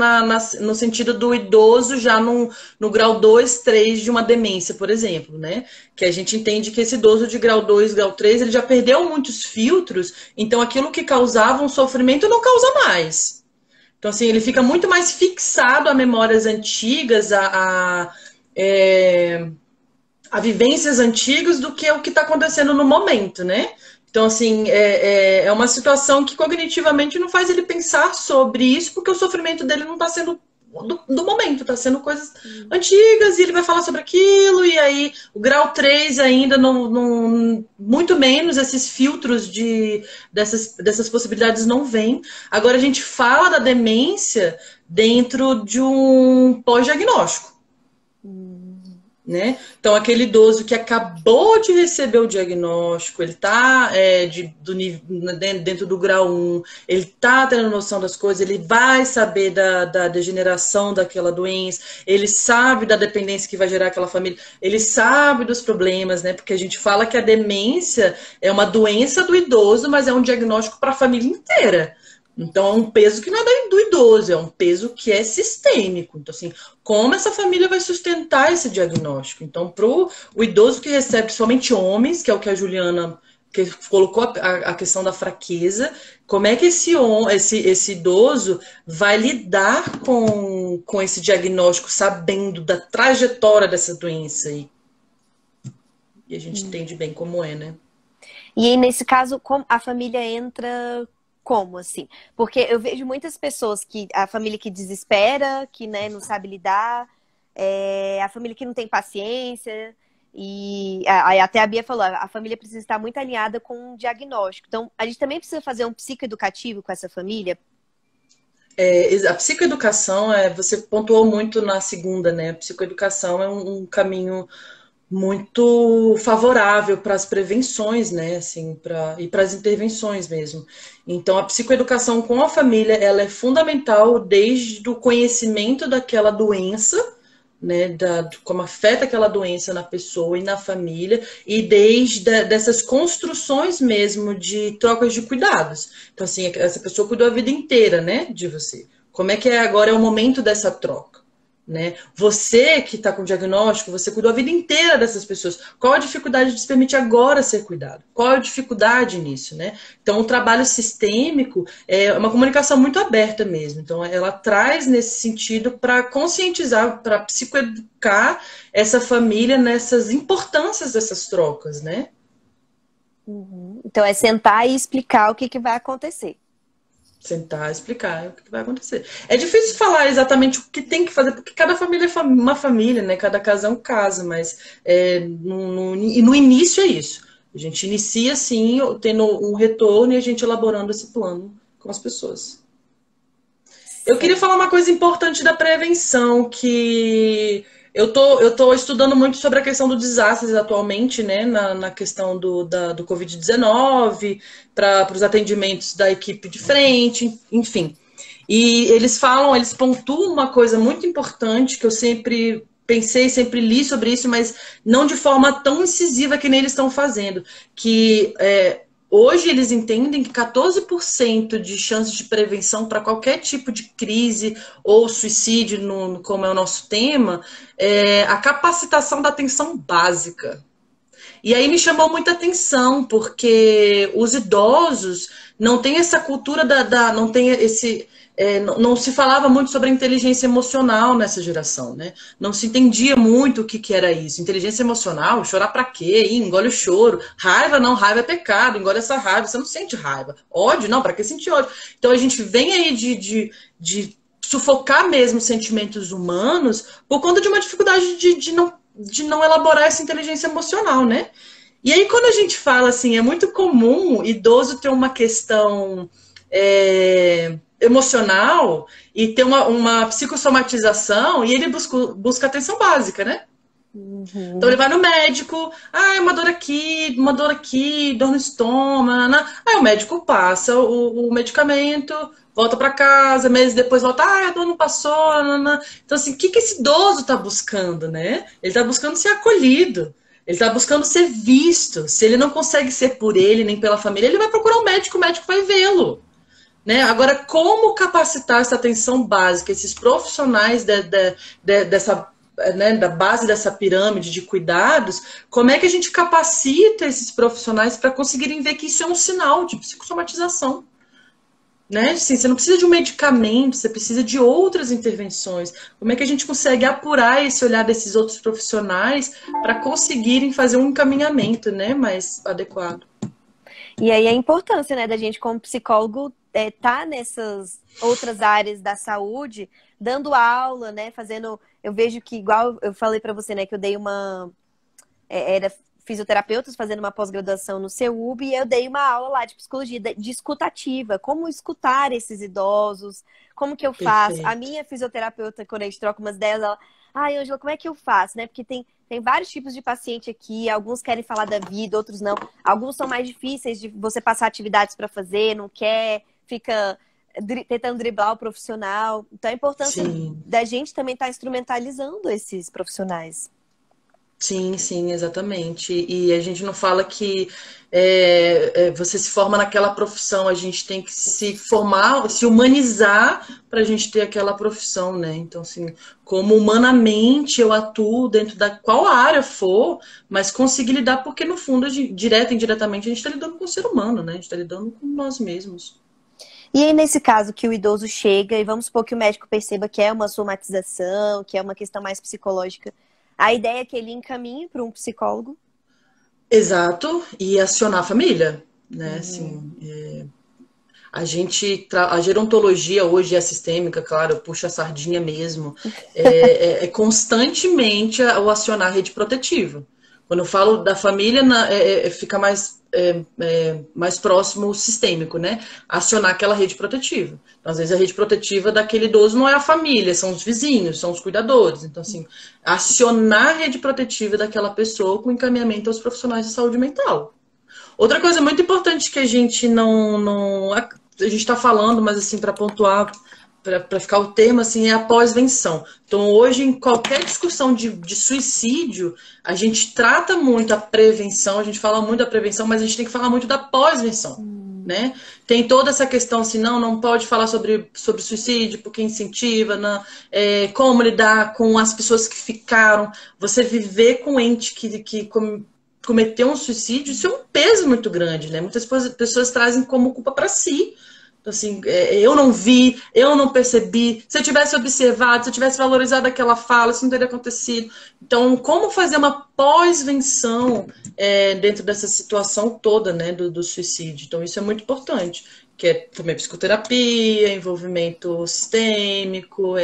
no sentido do idoso já no grau 2 3 de uma demência, por exemplo, né? Que a gente entende que esse idoso de grau 2 grau 3 ele já perdeu muitos filtros, então aquilo que causava um sofrimento não causa mais. Então, assim, ele fica muito mais fixado a memórias antigas, é, a vivências antigas do que o que está acontecendo no momento, né? Então, assim, é uma situação que cognitivamente não faz ele pensar sobre isso, porque o sofrimento dele não está sendo do momento, está sendo coisas antigas, e ele vai falar sobre aquilo, e aí o grau 3 ainda muito menos esses filtros dessas possibilidades não vêm. Agora a gente fala da demência dentro de um pós-diagnóstico. Né? Então, aquele idoso que acabou de receber o diagnóstico, ele está dentro do grau 1, ele está tendo noção das coisas, ele vai saber da degeneração daquela doença, ele sabe da dependência que vai gerar aquela família, ele sabe dos problemas, né? Porque a gente fala que a demência é uma doença do idoso, mas é um diagnóstico para a família inteira. Então, é um peso que não é do idoso, é um peso que é sistêmico. Então, assim, como essa família vai sustentar esse diagnóstico? Então, para o idoso que recebe, principalmente homens, que é o que a Juliana que colocou a questão da fraqueza, como é que esse idoso vai lidar com esse diagnóstico, sabendo da trajetória dessa doença aí? E a gente entende bem como é, né? E aí, nesse caso, a família entra como, assim? Porque eu vejo muitas pessoas a família que desespera, que, né, não sabe lidar, a família que não tem paciência, e até a Bia falou, a família precisa estar muito alinhada com o diagnóstico. Então, a gente também precisa fazer um psicoeducativo com essa família. A psicoeducação, você pontuou muito na segunda, né? A psicoeducação é um caminho muito favorável para as prevenções, né, assim, e para as intervenções mesmo. Então, a psicoeducação com a família, ela é fundamental desde o conhecimento daquela doença, né, como afeta aquela doença na pessoa e na família, e desde dessas construções mesmo de trocas de cuidados. Então, assim, essa pessoa cuidou a vida inteira, né, de você. Como é que agora é o momento dessa troca? Né? Você que está com diagnóstico, você cuidou a vida inteira dessas pessoas. Qual a dificuldade de se permitir agora ser cuidado? Qual a dificuldade nisso? Né? Então, o trabalho sistêmico é uma comunicação muito aberta mesmo. Então, ela traz nesse sentido para conscientizar, para psicoeducar essa família nessas importâncias dessas trocas, né? Uhum. Então, é sentar e explicar o que vai acontecer. Sentar, explicar o que vai acontecer. É difícil falar exatamente o que tem que fazer, porque cada família é uma família, né? Cada caso é um caso, mas no início é isso. A gente inicia, assim, tendo um retorno e a gente elaborando esse plano com as pessoas. Eu queria Certo. falar uma coisa importante da prevenção, que eu tô estudando muito sobre a questão do desastres atualmente, né, na questão do Covid-19, para os atendimentos da equipe de frente, enfim. E eles pontuam uma coisa muito importante que eu sempre pensei, sempre li sobre isso, mas não de forma tão incisiva que nem eles estão fazendo, que hoje eles entendem que 14% de chance de prevenção para qualquer tipo de crise ou suicídio, como é o nosso tema, é a capacitação da atenção básica. E aí me chamou muita atenção, porque os idosos não têm essa cultura não tem esse. Não se falava muito sobre a inteligência emocional nessa geração, né? Não se entendia muito o que era isso. Inteligência emocional, chorar pra quê? Ih, engole o choro. Raiva não, raiva é pecado, engole essa raiva, você não sente raiva. Ódio, não, pra que sentir ódio? Então a gente vem aí de sufocar mesmo os sentimentos humanos por conta de uma dificuldade de não elaborar essa inteligência emocional, né? E aí, quando a gente fala assim, é muito comum idoso ter uma questão emocional e ter uma psicossomatização e ele busca atenção básica, né? Então ele Uhum. vai no médico, é uma dor aqui, dor no estômago, né? Aí o médico passa o medicamento, volta para casa, meses depois volta, a dor não passou, né? Então assim, o que esse idoso está buscando, né? Ele está buscando ser acolhido, ele está buscando ser visto. Se ele não consegue ser por ele nem pela família, ele vai procurar o médico vai vê-lo. Né? Agora, como capacitar essa atenção básica, esses profissionais dessa, né, da base dessa pirâmide de cuidados, como é que a gente capacita esses profissionais para conseguirem ver que isso é um sinal de psicossomatização? Né? Assim, você não precisa de um medicamento, você precisa de outras intervenções. Como é que a gente consegue apurar esse olhar desses outros profissionais para conseguirem fazer um encaminhamento, né, mais adequado? E aí a importância, né, da gente como psicólogo tá nessas outras áreas da saúde, dando aula, né, fazendo. Eu vejo que igual eu falei para você, né, que eu dei era fisioterapeutas fazendo uma pós-graduação no CEUB e eu dei uma aula lá de psicologia de escutativa, como escutar esses idosos, como que eu faço. A Perfeito. minha fisioterapeuta, quando a gente troca umas ideias, ela, ai, Ângela, como é que eu faço, né? Porque tem vários tipos de paciente aqui, alguns querem falar da vida, outros não. Alguns são mais difíceis de você passar atividades para fazer, não quer, fica tentando driblar o profissional. Então a importância Sim. da gente também estar instrumentalizando esses profissionais. Sim, sim, exatamente. E a gente não fala que você se forma naquela profissão, a gente tem que se formar, se humanizar para a gente ter aquela profissão, né? Então, assim, como humanamente eu atuo dentro da qual área for, mas conseguir lidar, porque no fundo, direto e indiretamente, a gente está lidando com o ser humano, né? A gente está lidando com nós mesmos. E aí, nesse caso que o idoso chega, e vamos supor que o médico perceba que é uma somatização, que é uma questão mais psicológica, a ideia é que ele encaminhe para um psicólogo. Exato, e acionar a família, né? Uhum. Assim, a gerontologia hoje é sistêmica, claro, puxa a sardinha mesmo, é constantemente o acionar a rede protetiva. Quando eu falo da família, fica mais próximo o sistêmico, né? Acionar aquela rede protetiva. Então, às vezes, a rede protetiva daquele idoso não é a família, são os vizinhos, são os cuidadores. Então, assim, acionar a rede protetiva daquela pessoa com encaminhamento aos profissionais de saúde mental. Outra coisa muito importante que a gente não a gente está falando, mas assim, para pontuar, para ficar o termo, assim, é a pós-venção. Então, hoje, em qualquer discussão de suicídio, a gente trata muito a prevenção, a gente fala muito da prevenção, mas a gente tem que falar muito da pós-venção. Né? Tem toda essa questão assim, não pode falar sobre suicídio, porque incentiva, não, como lidar com as pessoas que ficaram, você viver com um ente que cometeu um suicídio, isso é um peso muito grande, né? Muitas pessoas trazem como culpa para si, Então, assim, eu não vi, eu não percebi. Se eu tivesse observado, se eu tivesse valorizado aquela fala, isso não teria acontecido. Então, como fazer uma pós-venção dentro dessa situação toda, né, do suicídio? Então, isso é muito importante, que é também psicoterapia, envolvimento sistêmico,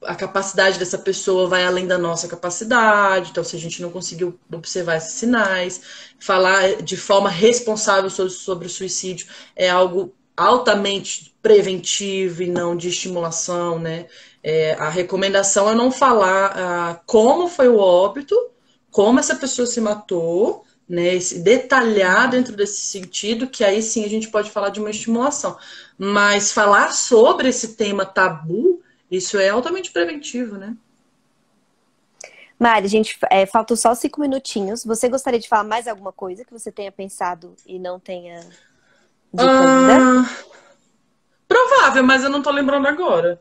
a capacidade dessa pessoa vai além da nossa capacidade, então se a gente não conseguiu observar esses sinais, falar de forma responsável sobre o suicídio é algo altamente preventivo e não de estimulação, né? A recomendação é não falar como foi o óbito, como essa pessoa se matou, né? Detalhar dentro desse sentido, que aí sim a gente pode falar de uma estimulação. Mas falar sobre esse tema tabu, isso é altamente preventivo, né? Mari, faltam só 5 minutinhos. Você gostaria de falar mais alguma coisa que você tenha pensado e não tenha dito ainda? Provável, mas eu não tô lembrando agora.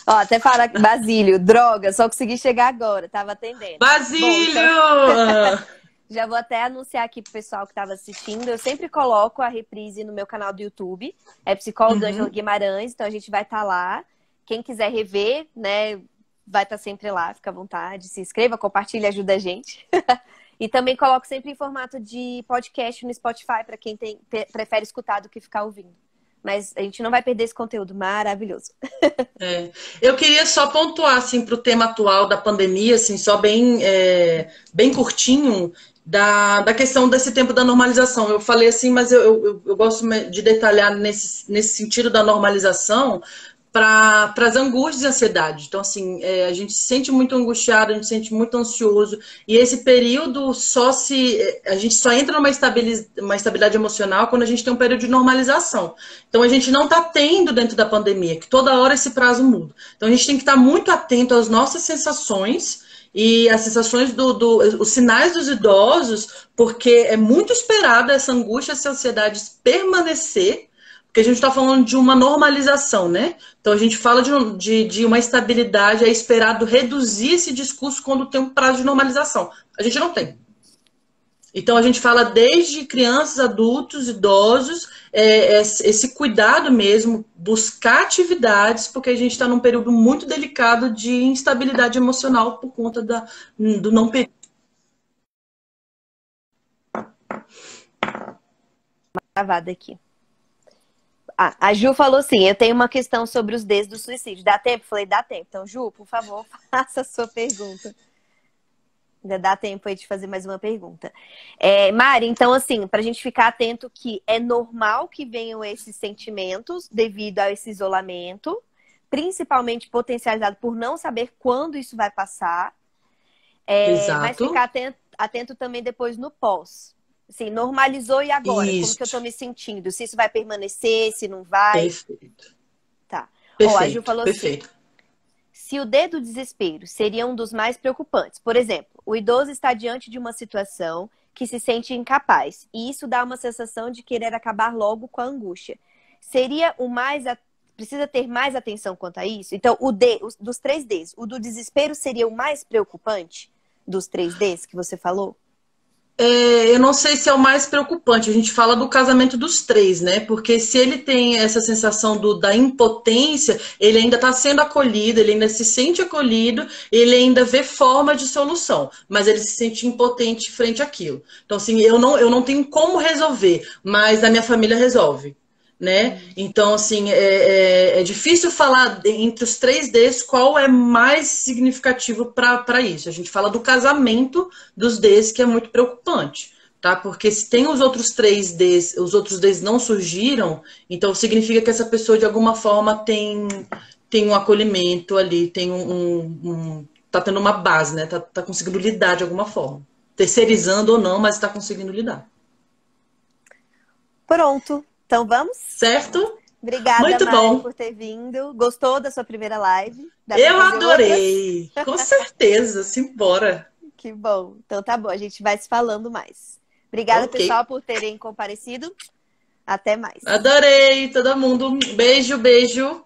Ó, até fala Basílio, droga, só consegui chegar agora, tava atendendo. Basílio! Bom, então, já vou até anunciar aqui pro pessoal que estava assistindo. Eu sempre coloco a reprise no meu canal do YouTube. É psicóloga Ângela Guimarães, então a gente vai estar lá. Quem quiser rever, né, vai estar sempre lá, fica à vontade. Se inscreva, compartilhe, ajuda a gente. E também coloco sempre em formato de podcast no Spotify, para quem prefere escutar do que ficar ouvindo. Mas a gente não vai perder esse conteúdo maravilhoso. Eu queria só pontuar, assim, para o tema atual da pandemia, assim, só bem curtinho, da questão desse tempo da normalização. Eu falei assim, mas eu gosto de detalhar nesse sentido da normalização, para as angústias e ansiedade. Então, assim, a gente se sente muito angustiado, a gente se sente muito ansioso, e esse período a gente só entra numa estabilidade emocional quando a gente tem um período de normalização. Então, a gente não está tendo dentro da pandemia, que toda hora esse prazo muda. Então, a gente tem que estar muito atento às nossas sensações, e as sensações os sinais dos idosos, porque é muito esperado essa angústia, essa ansiedade permanecer, porque a gente está falando de uma normalização, né? Então a gente fala de uma estabilidade, é esperado reduzir esse discurso quando tem um prazo de normalização. A gente não tem. Então a gente fala desde crianças, adultos, idosos, esse cuidado mesmo, buscar atividades, porque a gente está num período muito delicado de instabilidade emocional por conta do não período. Gravada aqui. A Ju falou assim, eu tenho uma questão sobre os Ds do suicídio. Dá tempo? Falei, dá tempo. Então, Ju, por favor, faça a sua pergunta. Ainda dá tempo aí de fazer mais uma pergunta. Mari, então, assim, pra gente ficar atento que é normal que venham esses sentimentos devido a esse isolamento, principalmente potencializado por não saber quando isso vai passar. Exato. Mas ficar atento também depois no pós. Assim, normalizou e agora? Isso. Como que eu tô me sentindo? Se isso vai permanecer, se não vai? Perfeito. Tá. Perfeito. A Ju falou perfeito. assim, se o D do desespero seria um dos mais preocupantes. Por exemplo, o idoso está diante de uma situação que se sente incapaz. E isso dá uma sensação de querer acabar logo com a angústia. Seria precisa ter mais atenção quanto a isso? Então, o D, dos 3 Ds, o do desespero seria o mais preocupante dos 3 Ds que você falou? Eu não sei se é o mais preocupante. A gente fala do casamento dos 3, né? Porque se ele tem essa sensação da impotência, ele ainda está sendo acolhido, ele ainda se sente acolhido, ele ainda vê forma de solução, mas ele se sente impotente frente àquilo. Então, assim, eu não tenho como resolver, mas a minha família resolve. Né? Então, assim, é difícil falar entre os 3 Ds qual é mais significativo para isso. A gente fala do casamento dos Ds, que é muito preocupante, tá? Porque se tem os outros 3 Ds, os outros Ds não surgiram, então significa que essa pessoa, de alguma forma, tem um acolhimento ali, tá tendo uma base, né? Tá conseguindo lidar de alguma forma. Terceirizando ou não, mas tá conseguindo lidar. Pronto. Então vamos? Certo? Obrigada, muito Mari, bom. por ter vindo. Gostou da sua primeira live? Eu adorei. Outras? Com certeza. Simbora. Que bom. Então tá bom. A gente vai se falando mais. Obrigada, pessoal, por terem comparecido. Até mais. Adorei todo mundo. Beijo, beijo.